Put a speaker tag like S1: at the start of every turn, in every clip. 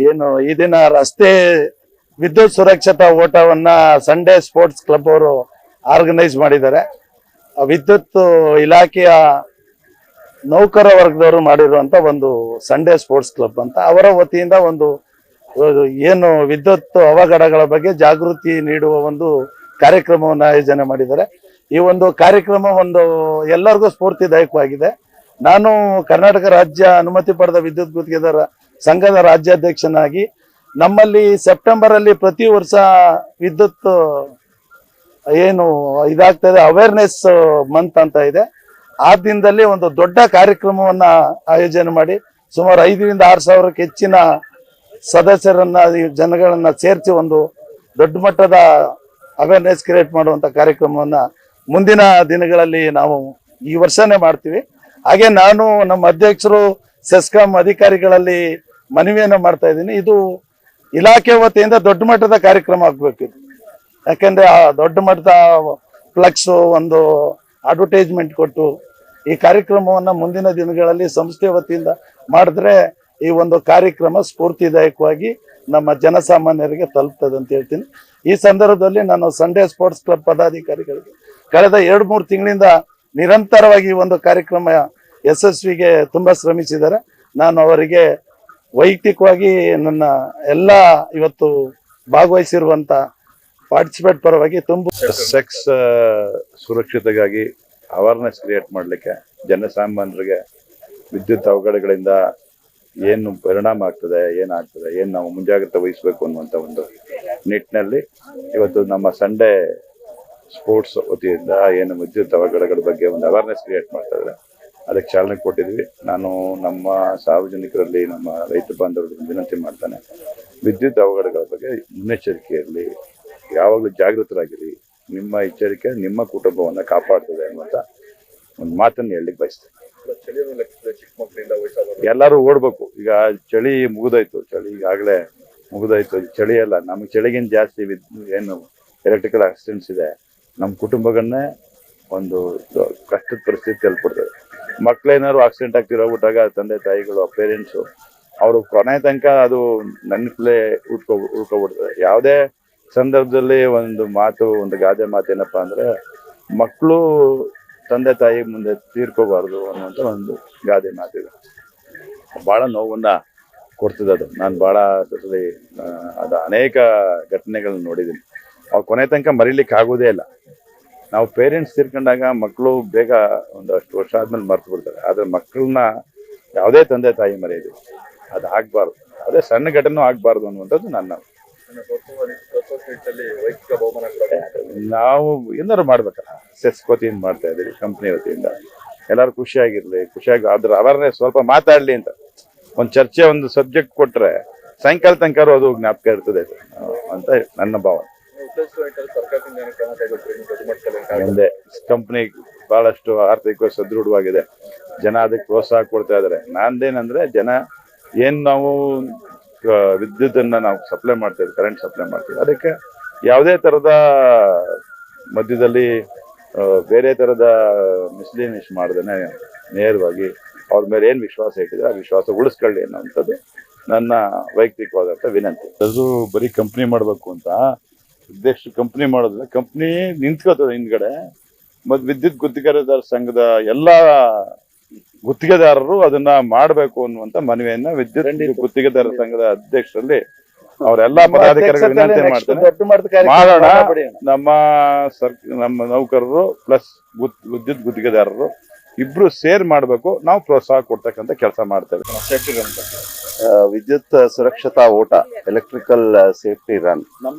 S1: ಏನು ಈ ದಿನ ರಸ್ತೆ ವಿದ್ಯುತ್ ಸುರಕ್ಷತಾ ಓಟವನ್ನ ಸಂಡೇ ಸ್ಪೋರ್ಟ್ಸ್ ಕ್ಲಬ್ ಅವರು ಆರ್ಗನೈಸ್ ಮಾಡಿದ್ದಾರೆ. ವಿದ್ಯುತ್ ಇಲಾಖೆಯ ನೌಕರ ವರ್ಗದವರು ಮಾಡಿರುವಂತ ಒಂದು ಸಂಡೇ ಸ್ಪೋರ್ಟ್ಸ್ ಕ್ಲಬ್ ಅಂತ ಅವರ ವತಿಯಿಂದ ಒಂದು ಏನು ವಿದ್ಯುತ್ ಅವಘಡಗಳ ಬಗ್ಗೆ ಜಾಗೃತಿ ನೀಡುವ ಒಂದು ಕಾರ್ಯಕ್ರಮವನ್ನು ಆಯೋಜನೆ ಮಾಡಿದ್ದಾರೆ. ಈ ಒಂದು ಕಾರ್ಯಕ್ರಮ ಎಲ್ಲರಿಗೂ ಸ್ಫೂರ್ತಿದಾಯಕವಾಗಿದೆ. ನಾನು ಕರ್ನಾಟಕ ರಾಜ್ಯ ಅನುಮತಿ ಪಡೆದ ವಿದ್ಯುತ್ ಗುತ್ತಿಗೆದಾರ ಸಂಘದ ರಾಜ್ಯಾಧ್ಯಕ್ಷನಾಗಿ ನಮ್ಮಲ್ಲಿ ಸೆಪ್ಟೆಂಬರ್ ಅಲ್ಲಿ ಪ್ರತಿ ವರ್ಷ ವಿದ್ಯುತ್ ಏನು ಇದಾಗ್ತದೆ ಅವೇರ್ನೆಸ್ ಮಂತ್ ಅಂತ ಇದೆ. ಆ ದಿನದಲ್ಲಿ ಒಂದು ದೊಡ್ಡ ಕಾರ್ಯಕ್ರಮವನ್ನ ಆಯೋಜನೆ ಮಾಡಿ ಸುಮಾರು 5,000 to 6,000ಕ್ಕೆ ಹೆಚ್ಚಿನ ಸದಸ್ಯರನ್ನ ಜನಗಳನ್ನ ಸೇರಿಸಿ ಒಂದು ದೊಡ್ಡ ಮಟ್ಟದ ಅವೇರ್ನೆಸ್ ಕ್ರಿಯೇಟ್ ಮಾಡುವಂತ ಕಾರ್ಯಕ್ರಮವನ್ನ ಮುಂದಿನ ದಿನಗಳಲ್ಲಿ ನಾವು ಈ ವರ್ಷನೇ ಮಾಡ್ತೀವಿ. ಹಾಗೆ ನಾನು ನಮ್ಮ ಅಧ್ಯಕ್ಷರು ಸೆಸ್ಕಾಂ ಅಧಿಕಾರಿಗಳಲ್ಲಿ ಮನವಿಯನ್ನು ಮಾಡ್ತಾ ಇದ್ದೀನಿ. ಇದು ಇಲಾಖೆ ವತಿಯಿಂದ ದೊಡ್ಡ ಮಟ್ಟದ ಕಾರ್ಯಕ್ರಮ ಆಗ್ಬೇಕು ಇದು. ಯಾಕಂದ್ರೆ ಆ ದೊಡ್ಡ ಮಟ್ಟದ ಫ್ಲೆಕ್ಸ್ ಒಂದು ಅಡ್ವರ್ಟೈಸ್ಮೆಂಟ್ ಕೊಟ್ಟು ಈ ಕಾರ್ಯಕ್ರಮವನ್ನ ಮುಂದಿನ ದಿನಗಳಲ್ಲಿ ಸಂಸ್ಥೆ ವತಿಯಿಂದ ಮಾಡಿದ್ರೆ ಈ ಒಂದು ಕಾರ್ಯಕ್ರಮ ಸ್ಫೂರ್ತಿದಾಯಕವಾಗಿ ನಮ್ಮ ಜನಸಾಮಾನ್ಯರಿಗೆ ತಲುಪ್ತದೆ ಅಂತ ಹೇಳ್ತೀನಿ. ಈ ಸಂದರ್ಭದಲ್ಲಿ ನಾನು ಸಂಡೇ ಸ್ಪೋರ್ಟ್ಸ್ ಕ್ಲಬ್ ಪದಾಧಿಕಾರಿಗಳಿಗೆ ಕಳೆದ 2-3 ತಿಂಗಳಿಂದ ನಿರಂತರವಾಗಿ ಈ ಒಂದು ಕಾರ್ಯಕ್ರಮ ಯಶಸ್ವಿಗೆ ತುಂಬಾ ಶ್ರಮಿಸಿದ್ದಾರೆ. ನಾನು ಅವರಿಗೆ ವೈಯಕ್ತಿಕವಾಗಿ ನನ್ನ ಎಲ್ಲ ಇವತ್ತು ಭಾಗವಹಿಸಿರುವಂತ ಪಾರ್ಟಿಸಿಪೇಟ್ ಪರವಾಗಿ
S2: ಸೆಕ್ಸ್ ಸುರಕ್ಷತೆಗಾಗಿ ಅವೇರ್ನೆಸ್ ಕ್ರಿಯೇಟ್ ಮಾಡಲಿಕ್ಕೆ ಜನಸಾಮಾನ್ಯರಿಗೆ ವಿದ್ಯುತ್ ಅವಘಡಗಳಿಂದ ಏನು ಪರಿಣಾಮ ಆಗ್ತದೆ, ಏನಾಗ್ತದೆ, ಏನು ನಾವು ಮುಂಜಾಗ್ರತೆ ವಹಿಸಬೇಕು ಅನ್ನುವಂಥ ಒಂದು ನಿಟ್ಟಿನಲ್ಲಿ ಇವತ್ತು ನಮ್ಮ ಸಂಡೇ ಸ್ಪೋರ್ಟ್ಸ್ ವತಿಯಿಂದ ಏನು ವಿದ್ಯುತ್ ಅವಘಡಗಳ ಬಗ್ಗೆ ಒಂದು ಅವೇರ್ನೆಸ್ ಕ್ರಿಯೇಟ್ ಮಾಡ್ತಾ ಇದ್ದಾರೆ, ಅದಕ್ಕೆ ಚಾಲನೆ ಕೊಟ್ಟಿದ್ವಿ. ನಾನು ನಮ್ಮ ಸಾರ್ವಜನಿಕರಲ್ಲಿ ನಮ್ಮ ರೈತ ಬಾಂಧವರಿಗೆ ವಿನಂತಿ ಮಾಡ್ತಾನೆ, ವಿದ್ಯುತ್ ಅವಘಡಗಳ ಬಗ್ಗೆ ಮುನ್ನೆಚ್ಚರಿಕೆ ಇರಲಿ, ಯಾವಾಗಲೂ ಜಾಗೃತರಾಗಿರಿ. ನಿಮ್ಮ ಎಚ್ಚರಿಕೆ ನಿಮ್ಮ ಕುಟುಂಬವನ್ನು ಕಾಪಾಡ್ತದೆ ಅನ್ನುವಂಥ ಒಂದು ಮಾತನ್ನು ಹೇಳಲಿಕ್ಕೆ ಬಯಸ್ತೇನೆ. ಎಲ್ಲರೂ ಓಡ್ಬೇಕು. ಈಗ ಚಳಿ ಮುಗಿದೋಯ್ತು, ಚಳಿ ಈಗಾಗಲೇ ಮುಗಿದೋಯ್ತು. ಚಳಿ ಅಲ್ಲ, ನಮ್ಗೆ ಚಳಿಗಿಂತ ಜಾಸ್ತಿ ಏನು ಎಲೆಕ್ಟ್ರಿಕಲ್ ಆಕ್ಸಿಡೆಂಟ್ಸ್ ಇದೆ. ನಮ್ಮ ಕುಟುಂಬಗಳನ್ನೇ ಒಂದು ಕಷ್ಟದ ಪರಿಸ್ಥಿತಿ ತಲುಪಿಡ್ತದೆ. ಮಕ್ಳೇನಾದ್ರು ಆಕ್ಸಿಡೆಂಟ್ ಆಗ್ತಿರೋಗ್ಬಿಟ್ಟಾಗ ತಂದೆ ತಾಯಿಗಳು ಪೇರೆಂಟ್ಸು ಅವರು ಕೊನೆ ತನಕ ಅದು ನೆನಪಲ್ಲೇ ಉಳ್ಕೊಬಿಡ್ತದೆ. ಯಾವುದೇ ಸಂದರ್ಭದಲ್ಲಿ ಒಂದು ಮಾತು, ಒಂದು ಗಾದೆ ಮಾತು ಏನಪ್ಪಾ ಅಂದ್ರೆ, ಮಕ್ಕಳು ತಂದೆ ತಾಯಿ ಮುಂದೆ ತೀರ್ಕೋಬಾರ್ದು ಅನ್ನುವಂಥ ಒಂದು ಗಾದೆ ಮಾತಿದೆ. ಬಹಳ ನೋವನ್ನ ಕೊಡ್ತದೆ ಅದು. ನಾನು ಬಹಳ ಸರಿ ಅದು ಅನೇಕ ಘಟನೆಗಳನ್ನ ನೋಡಿದ್ದೀನಿ. ಅವು ಕೊನೆ ತನಕ ಮರಿಲಿಕ್ಕೆ ಆಗೋದೇ ಇಲ್ಲ. ನಾವು ಪೇರೆಂಟ್ಸ್ ತೀರ್ಕೊಂಡಾಗ ಮಕ್ಕಳು ಬೇಗ ಒಂದಷ್ಟು ವರ್ಷ ಆದ್ಮೇಲೆ ಮರ್ತು ಬಿಡ್ತಾರೆ. ಆದ್ರೆ ಮಕ್ಕಳನ್ನ ಯಾವುದೇ ತಂದೆ ತಾಯಿ ಮರೆಯೋದು ಅದು ಆಗ್ಬಾರ್ದು. ಅದೇ ಸಣ್ಣ ಘಟನೆ ಆಗ್ಬಾರ್ದು ಅನ್ನುವಂಥದ್ದು ನನ್ನ. ನಾವು ಏನಾದ್ರು ಮಾಡ್ಬೇಕಲ್ಲ, ಸೆಸ್ ವತಿಯಿಂದ ಮಾಡ್ತಾ ಇದ್ದೀವಿ, ಕಂಪ್ನಿ ವತಿಯಿಂದ ಎಲ್ಲರೂ ಖುಷಿಯಾಗಿರ್ಲಿ, ಖುಷಿಯಾಗಿ ಅದ್ರ ಅವೇರ್ನೆಸ್ ಸ್ವಲ್ಪ ಮಾತಾಡ್ಲಿ ಅಂತ ಒಂದು ಚರ್ಚೆ, ಒಂದು ಸಬ್ಜೆಕ್ಟ್ ಕೊಟ್ರೆ ಸಾಯಂಕಾಲ ತನಕ ಅದು ಜ್ಞಾಪಕ ಇರ್ತದೆ ಅಂತ ನನ್ನ ಭಾವನೆ. ಮುಂದೆ ಕಂಪ್ನಿ ಬಹಳಷ್ಟು ಆರ್ಥಿಕವಾಗಿ ಸದೃಢವಾಗಿದೆ, ಜನ ಅದಕ್ಕೆ ಪ್ರೋತ್ಸಾಹ ಕೊಡ್ತಾ ಇದಾರೆ. ನಂದೇನಂದ್ರೆ ಜನ ಏನ್ ನಾವು ವಿದ್ಯುತ್ ಅನ್ನ ನಾವು ಸಪ್ಲೈ ಮಾಡ್ತೇವೆ, ಕರೆಂಟ್ ಸಪ್ಲೈ ಮಾಡ್ತೇವೆ, ಅದಕ್ಕೆ ಯಾವುದೇ ತರದ ಮಧ್ಯದಲ್ಲಿ ಬೇರೆ ತರದ ಮಿಸ್ಲೀನಿಯಸ್ ಮಾಡ್ದೇನೆ ನೇರವಾಗಿ ಅವ್ರ ಮೇಲೆ ಏನ್ ವಿಶ್ವಾಸ ಇಟ್ಟಿದ್ರೆ ಆ ವಿಶ್ವಾಸ ಉಳಿಸ್ಕೊಳ್ಳಿ ಅನ್ನೋಂಥದ್ದು ನನ್ನ ವೈಯಕ್ತಿಕವಾದಂತ ವಿನಂತಿ. ಅದು ಬರೀ ಕಂಪ್ನಿ ಮಾಡ್ಬೇಕು ಅಂತ ಉದ್ದೇಶ ಕಂಪ್ನಿ ಮಾಡೋದಿಲ್ಲ, ಕಂಪ್ನಿ ನಿಂತ್ಕೋತದೆ ಹಿಂದ್ಗಡೆ. ಮತ್ ವಿದ್ಯುತ್ ಗುತ್ತಿಗೆದಾರರ ಸಂಘದ ಎಲ್ಲಾ ಗುತ್ತಿಗೆದಾರರು ಅದನ್ನ ಮಾಡಬೇಕು ಅನ್ನುವಂತ ಮನವಿಯನ್ನ ವಿದ್ಯುತ್ ಗುತ್ತಿಗೆದಾರರ ಸಂಘದ ಅಧ್ಯಕ್ಷರಲ್ಲಿ ಅವರೆಲ್ಲಾ ಪದಾಧಿಕಾರಿಗಳು ವಿನಂತಿ ಮಾಡ್ತಾರೆ. ಮಾಡೋಣ. ನಮ್ಮ ನೌಕರರು ಪ್ಲಸ್ ವಿದ್ಯುತ್ ಗುತ್ತಿಗೆದಾರರು ಇಬ್ರು ಸೇರ್ ಮಾಡ್ಬೇಕು. ನಾವು ಪ್ರೋತ್ಸಾಹ ಕೊಡ್ತಕ್ಕಂಥ ಕೆಲಸ ಮಾಡ್ತೇವೆ.
S3: ವಿದ್ಯುತ್ ಸುರಕ್ಷತಾ ಓಟ, ಎಲೆಕ್ಟ್ರಿಕಲ್ ಸೇಫ್ಟಿ ರನ್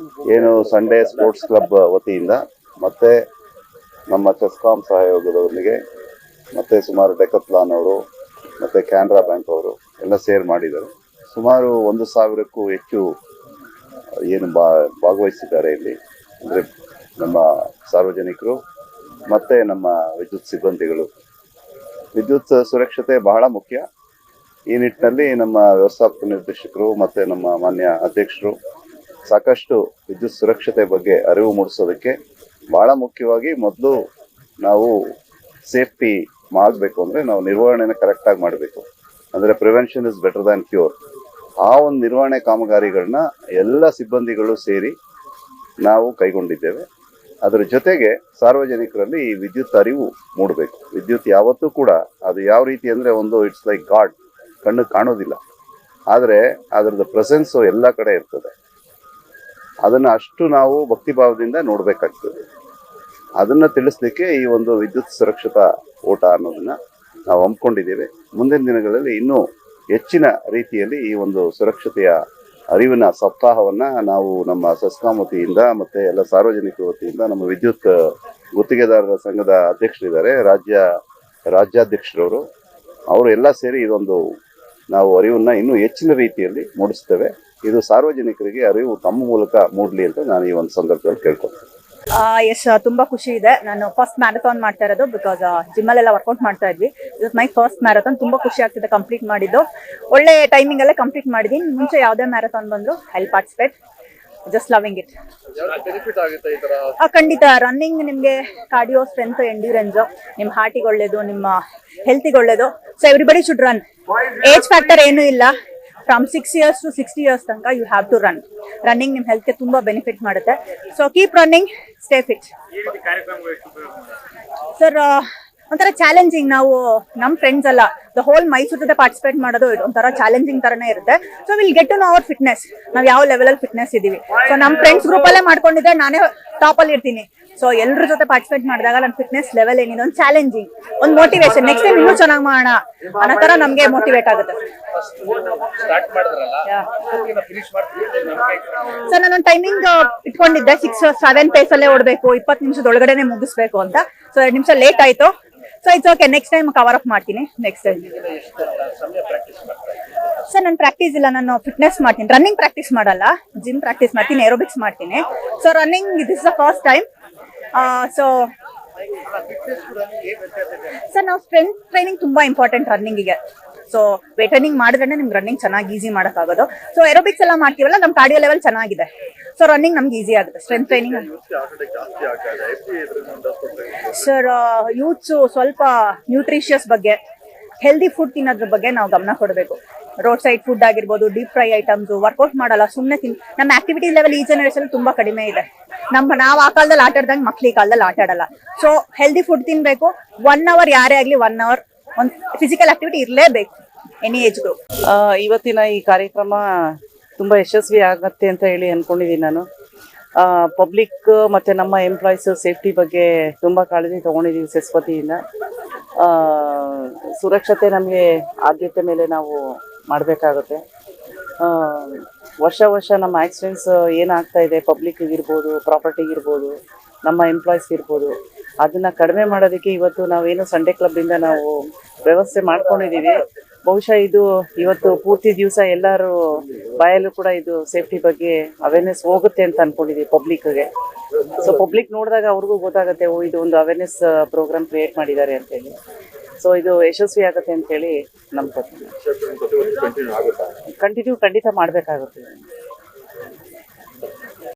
S3: ಏನು ಸಂಡೇ ಸ್ಪೋರ್ಟ್ಸ್ ಕ್ಲಬ್ ವತಿಯಿಂದ ಮತ್ತೆ ನಮ್ಮ ಚೆಸ್ಕಾಂ ಸಹಯೋಗದವರಿಗೆ ಮತ್ತೆ ಸುಮಾರು ಡೆಕತ್ಲಾನ್ ಅವರು ಮತ್ತೆ ಕ್ಯಾನರಾ ಬ್ಯಾಂಕ್ ಅವರು ಎಲ್ಲ ಸೇರ್ ಮಾಡಿದ್ದಾರೆ. ಸುಮಾರು 1,000ಕ್ಕೂ ಹೆಚ್ಚು ಏನು ಭಾಗವಹಿಸಿದ್ದಾರೆ ಇಲ್ಲಿ. ಅಂದರೆ ನಮ್ಮ ಸಾರ್ವಜನಿಕರು ಮತ್ತೆ ನಮ್ಮ ವಿದ್ಯುತ್ ಸಿಬ್ಬಂದಿಗಳು. ವಿದ್ಯುತ್ ಸುರಕ್ಷತೆ ಬಹಳ ಮುಖ್ಯ. ಈ ನಿಟ್ಟಿನಲ್ಲಿ ನಮ್ಮ ವ್ಯವಸ್ಥಾಪಕ ನಿರ್ದೇಶಕರು ಮತ್ತೆ ನಮ್ಮ ಮಾನ್ಯ ಅಧ್ಯಕ್ಷರು ಸಾಕಷ್ಟು ವಿದ್ಯುತ್ ಸುರಕ್ಷತೆ ಬಗ್ಗೆ ಅರಿವು ಮೂಡಿಸೋದಕ್ಕೆ ಬಹಳ ಮುಖ್ಯವಾಗಿ ಮೊದಲು ನಾವು ಸೇಫ್ಟಿ ಮಾಡಬೇಕು ಅಂದರೆ ನಾವು ನಿರ್ವಹಣೆನ ಕರೆಕ್ಟಾಗಿ ಮಾಡಬೇಕು. ಅಂದರೆ prevention is better than cure. ಆ ಒಂದು ನಿರ್ವಹಣೆ ಕಾಮಗಾರಿಗಳನ್ನ ಎಲ್ಲ ಸಿಬ್ಬಂದಿಗಳು ಸೇರಿ ನಾವು ಕೈಗೊಂಡಿದ್ದೇವೆ. ಅದರ ಜೊತೆಗೆ ಸಾರ್ವಜನಿಕರಲ್ಲಿ ಈ ವಿದ್ಯುತ್ ಅರಿವು ಮೂಡಬೇಕು. ವಿದ್ಯುತ್ ಯಾವತ್ತೂ ಕೂಡ ಅದು ಯಾವ ರೀತಿ ಅಂದರೆ ಒಂದು ಇಟ್ಸ್ ಲೈಕ್ ಗಾಡ್, ಕಣ್ಣು ಕಾಣೋದಿಲ್ಲ, ಆದರೆ ಅದರದ್ದು ಪ್ರೆಸೆನ್ಸು ಎಲ್ಲ ಕಡೆ ಇರ್ತದೆ. ಅದನ್ನು ಅಷ್ಟು ನಾವು ಭಕ್ತಿಭಾವದಿಂದ ನೋಡಬೇಕಾಗ್ತದೆ. ಅದನ್ನು ತಿಳಿಸ್ಲಿಕ್ಕೆ ಈ ಒಂದು ವಿದ್ಯುತ್ ಸುರಕ್ಷತಾ ಓಟ ಅನ್ನೋದನ್ನ ನಾವು ಹಮ್ಮಿಕೊಂಡಿದ್ದೇವೆ. ಮುಂದಿನ ದಿನಗಳಲ್ಲಿ ಇನ್ನೂ ಹೆಚ್ಚಿನ ರೀತಿಯಲ್ಲಿ ಈ ಒಂದು ಸುರಕ್ಷತೆಯ ಅರಿವಿನ ಸಪ್ತಾಹವನ್ನ ನಾವು ನಮ್ಮ ಸೆಸ್ಕಾಂ ವತಿಯಿಂದ ಮತ್ತೆ ಎಲ್ಲ ಸಾರ್ವಜನಿಕರ ವತಿಯಿಂದ ನಮ್ಮ ವಿದ್ಯುತ್ ಗುತ್ತಿಗೆದಾರರ ಸಂಘದ ಅಧ್ಯಕ್ಷರಿದ್ದಾರೆ, ರಾಜ್ಯಾಧ್ಯಕ್ಷರವರು, ಅವರು ಎಲ್ಲ ಸೇರಿ ಇದೊಂದು ನಾವು ಅರಿವನ್ನ ಇನ್ನೂ ಹೆಚ್ಚಿನ ರೀತಿಯಲ್ಲಿ ಮೂಡಿಸ್ತೇವೆ. ಇದು ಸಾರ್ವಜನಿಕರಿಗೆ ಅರಿವು ತಮ್ಮ ಮೂಲಕ ಮೂಡಲಿ ಅಂತ ನಾನು ಈ ಒಂದು ಸಂದರ್ಭದಲ್ಲಿ ಕೇಳ್ಕೊಳ್ತೇನೆ.
S4: ಎಸ್, ತುಂಬಾ ಖುಷಿ ಇದೆ. ನಾನು ಫಸ್ಟ್ ಮ್ಯಾರಥಾನ್ ಮಾಡ್ತಾ ಇರೋದು, ಬಿಕಾಸ್ ಜಿಮ್ಮಲ್ಲೆಲ್ಲ ವರ್ಕೌಟ್ ಮಾಡ್ತಾ ಇದ್ವಿ. ಇದು ಮೈ ಫಸ್ಟ್ ಮ್ಯಾರಥಾನ್. ತುಂಬಾ ಖುಷಿ ಆಗ್ತಿದೆ ಕಂಪ್ಲೀಟ್ ಮಾಡಿದ್ದು. ಒಳ್ಳೆ ಟೈಮಿಂಗ್ ಅಲ್ಲೇ ಕಂಪ್ಲೀಟ್ ಮಾಡಿದೀನಿ. ಮುಂಚೆ ಯಾವುದೇ ಮ್ಯಾರಥಾನ್ ಬಂದ್ರು I participate. Just loving it. ಖಂಡಿತ ರನ್ನಿಂಗ್ ನಿಮ್ಗೆ ಕಾರ್ಡಿಯೋ, ಸ್ಟ್ರೆಂತ್, ಎಂಡ್ಯೂರೆನ್ಸ್, ನಿಮ್ಮ ಹಾರ್ಟಿಗೆ ಒಳ್ಳೇದು, ನಿಮ್ಮ ಹೆಲ್ತಿಗೆ ಒಳ್ಳೇದು. So everybody should run. Age factor ಏನೂ ಇಲ್ಲ. ಫ್ರಮ್ 6 years to 60 years ತನಕ you have to run. Running ನಿಮ್ಮ ಹೆಲ್ತ್ಗೆ ತುಂಬಾ ಬೆನಿಫಿಟ್ ಮಾಡುತ್ತೆ. So keep running, stay fit. Sir, ಒಂಥರ ಚಾಲೆಂಜಿಂಗ್. ನಾವು ನಮ್ಮ ಫ್ರೆಂಡ್ಸ್ ಎಲ್ಲ ದ ಹೋಲ್ ಮೈಸೂರು ಜೊತೆ ಪಾರ್ಟಿಸಿಪೇಟ್ ಮಾಡೋದು ಒಂಥರ ಚಾಲೆಂಜಿಂಗ್ ತರನೇ ಇರುತ್ತೆ. So will get to know our fitness, ನಾವು ಯಾವ ಲೆವೆಲ್ ಫಿಟ್ನೆಸ್ ಇದೀವಿ. ಸೊ ನಮ್ಮ ಫ್ರೆಂಡ್ಸ್ ಗ್ರೂಪ್ ಅಲ್ಲೇ ಮಾಡ್ಕೊಂಡಿದ್ರೆ ನಾನೇ ಟಾಪ್ ಅಲ್ಲಿ ಇರ್ತೀನಿ. ಸೊ ಎಲ್ಲರ ಜೊತೆ ಪಾರ್ಟಿಸಿಪೇಟ್ ಮಾಡಿದಾಗ ನನ್ನ ಫಿಟ್ನೆಸ್ ಲೆವೆಲ್ ಏನಿದೆ, ಒಂದು ಚಾಲೆಂಜಿಂಗ್, ಒಂದು ಮೋಟಿವೇಶನ್, ನೆಕ್ಸ್ಟ್ ಟೈಮ್ ಇನ್ನೂ ಚೆನ್ನಾಗಿ ಮಾಡೋಣ ಅನ್ನೋ ತರ ನಮ್ಗೆ ಮೋಟಿವೇಟ್ ಆಗುತ್ತೆ. ಸರ್, ನಾನೊಂದು ಟೈಮಿಂಗ್ ಇಟ್ಕೊಂಡಿದ್ದೆ, 6-7 ಪೇಸ್ ಅಲ್ಲೇ ಓಡಬೇಕು, 20 ನಿಮಿಷದೊಳಗಡೆನೆ ಮುಗಿಸ್ಬೇಕು ಅಂತ. ಸೊ 2 ನಿಮಿಷ ಲೇಟ್ ಆಯ್ತು. So it's okay, next time cover up ಮಾಡ್ತೀನಿ. ನೆಕ್ಸ್ಟ್ ಟೈಮ್ ಸರ್ ನಾನು ಪ್ರಾಕ್ಟೀಸ್ ಇಲ್ಲ, ನಾನು ಫಿಟ್ನೆಸ್ ಮಾಡ್ತೀನಿ. ರನ್ನಿಂಗ್ ಪ್ರಾಕ್ಟೀಸ್ ಮಾಡಲ್ಲ, ಜಿಮ್ ಪ್ರಾಕ್ಟೀಸ್ ಮಾಡ್ತೀನಿ, ಏರೋಬಿಕ್ಸ್ ಮಾಡ್ತೀನಿ. So running this is the first time. So sir, ನಾವು ಸ್ಟ್ರೆಂತ್ ಟ್ರೈನಿಂಗ್ ತುಂಬಾ ಇಂಪಾರ್ಟೆಂಟ್ ರನ್ನಿಂಗಿಗೆ. ಸೊ ವೇಟ್ ಟ್ರೈನಿಂಗ್ ಮಾಡಿದ್ರೆ ನಿಮ್ಗೆ ರನ್ನಿಂಗ್ ಚೆನ್ನಾಗಿ ಈಸಿ ಮಾಡೋಕ್ಕಾಗೋದು. ಸೊ ಏರೋಬಿಕ್ಸ್ ಎಲ್ಲ ಮಾಡ್ತೀವಲ್ಲ, ನಮ್ಮ ಕಾರ್ಡಿಯೋ ಲೆವೆಲ್ ಚೆನ್ನಾಗಿದೆ. ಸೊ ರನ್ನಿಂಗ್ ನಮ್ಗೆ ಈಸಿ ಆಗುತ್ತೆ. ಸ್ಟ್ರೆಂತ್ ಟ್ರೈನಿಂಗ್ ಸರ್, ಯೂತ್ಸು ಸ್ವಲ್ಪ ನ್ಯೂಟ್ರಿಷಿಯಸ್ ಬಗ್ಗೆ, ಹೆಲ್ದಿ ಫುಡ್ ತಿನ್ನೋದ್ರ ಬಗ್ಗೆ ನಾವು ಗಮನ ಕೊಡಬೇಕು. ರೋಡ್ ಸೈಡ್ ಫುಡ್ ಆಗಿರ್ಬೋದು, ಡೀಪ್ ಫ್ರೈ ಐಟಮ್ಸ್, ವರ್ಕೌಟ್ ಮಾಡಲ್ಲ, ಸುಮ್ಮನೆ ನಮ್ಮ ಆಕ್ಟಿವಿಟಿ ಲೆವೆಲ್ ಈ ಜನರೇಷನ್ ತುಂಬಾ ಕಡಿಮೆ ಇದೆ. ನಾವು ಆ ಕಾಲದಲ್ಲಿ ಆಟ ಆಡ್ದಂಗೆ ಮಕ್ಳು ಈ ಕಾಲದಲ್ಲಿ ಆಟ ಆಡಲ್ಲ. ಸೊ ಹೆಲ್ದಿ ಫುಡ್ ತಿನ್ಬೇಕು. 1 hour ಯಾರೇ ಆಗ್ಲಿ 1 hour ಒಂದು ಫಿಸಿಕಲ್ ಆಕ್ಟಿವಿಟಿ ಇರಲೇಬೇಕು, ಎನಿ ಏಜ್ ಗ್ರೂಪ್.
S5: ಇವತ್ತಿನ ಈ ಕಾರ್ಯಕ್ರಮ ತುಂಬಾ ಯಶಸ್ವಿ ಆಗತ್ತೆ ಅಂತ ಹೇಳಿ ಅನ್ಕೊಂಡಿದ್ದೀನಿ ನಾನು. ಪಬ್ಲಿಕ್ ಮತ್ತೆ ನಮ್ಮ ಎಂಪ್ಲಾಯೀಸ್ ಸೇಫ್ಟಿ ಬಗ್ಗೆ ತುಂಬಾ ಕಾಳಜಿ ತಗೊಂಡಿದ್ದೀವಿ ಸೆಸ್ವತಿಯಿಂದ. ಸುರಕ್ಷತೆ ನಮಗೆ ಆದ್ಯತೆ ಮೇಲೆ ನಾವು ಮಾಡಬೇಕಾಗುತ್ತೆ. ವರ್ಷ ನಮ್ಮ ಆಕ್ಸಿಡೆಂಟ್ಸ್ ಏನಾಗ್ತಾ ಇದೆ, ಪಬ್ಲಿಕ್ಗಿರ್ಬೋದು, ಪ್ರಾಪರ್ಟಿಗಿರ್ಬೋದು, ನಮ್ಮ ಎಂಪ್ಲಾಯೀಸ್ಗಿರ್ಬೋದು, ಅದನ್ನ ಕಡಿಮೆ ಮಾಡೋದಕ್ಕೆ ಇವತ್ತು ನಾವೇನು ಸಂಡೇ ಕ್ಲಬ್ಬಿಂದ ನಾವು ವ್ಯವಸ್ಥೆ ಮಾಡ್ಕೊಂಡಿದ್ದೀವಿ. ಬಹುಶಃ ಇದು ಇವತ್ತು ಪೂರ್ತಿ ದಿವಸ ಎಲ್ಲರೂ ಬಾಯಲ್ಲೂ ಕೂಡ ಇದು ಸೇಫ್ಟಿ ಬಗ್ಗೆ ಅವೇರ್ನೆಸ್ ಹೋಗುತ್ತೆ ಅಂತ ಅನ್ಕೊಂಡಿದ್ದೀವಿ ಪಬ್ಲಿಕ್ಗೆ. ಸೊ ಪಬ್ಲಿಕ್ ನೋಡಿದಾಗ ಅವ್ರಿಗೂ ಗೊತ್ತಾಗುತ್ತೆ, ಓ ಇದು ಒಂದು ಅವೇರ್ನೆಸ್ ಪ್ರೋಗ್ರಾಮ್ ಕ್ರಿಯೇಟ್ ಮಾಡಿದ್ದಾರೆ ಅಂತೇಳಿ. ಸೊ ಇದು ಯಶಸ್ವಿ ಆಗುತ್ತೆ ಅಂತೇಳಿ ನಂಬ್ಕೊತೀನಿ. ಖಂಡಿತ ಮಾಡಬೇಕಾಗುತ್ತೆ.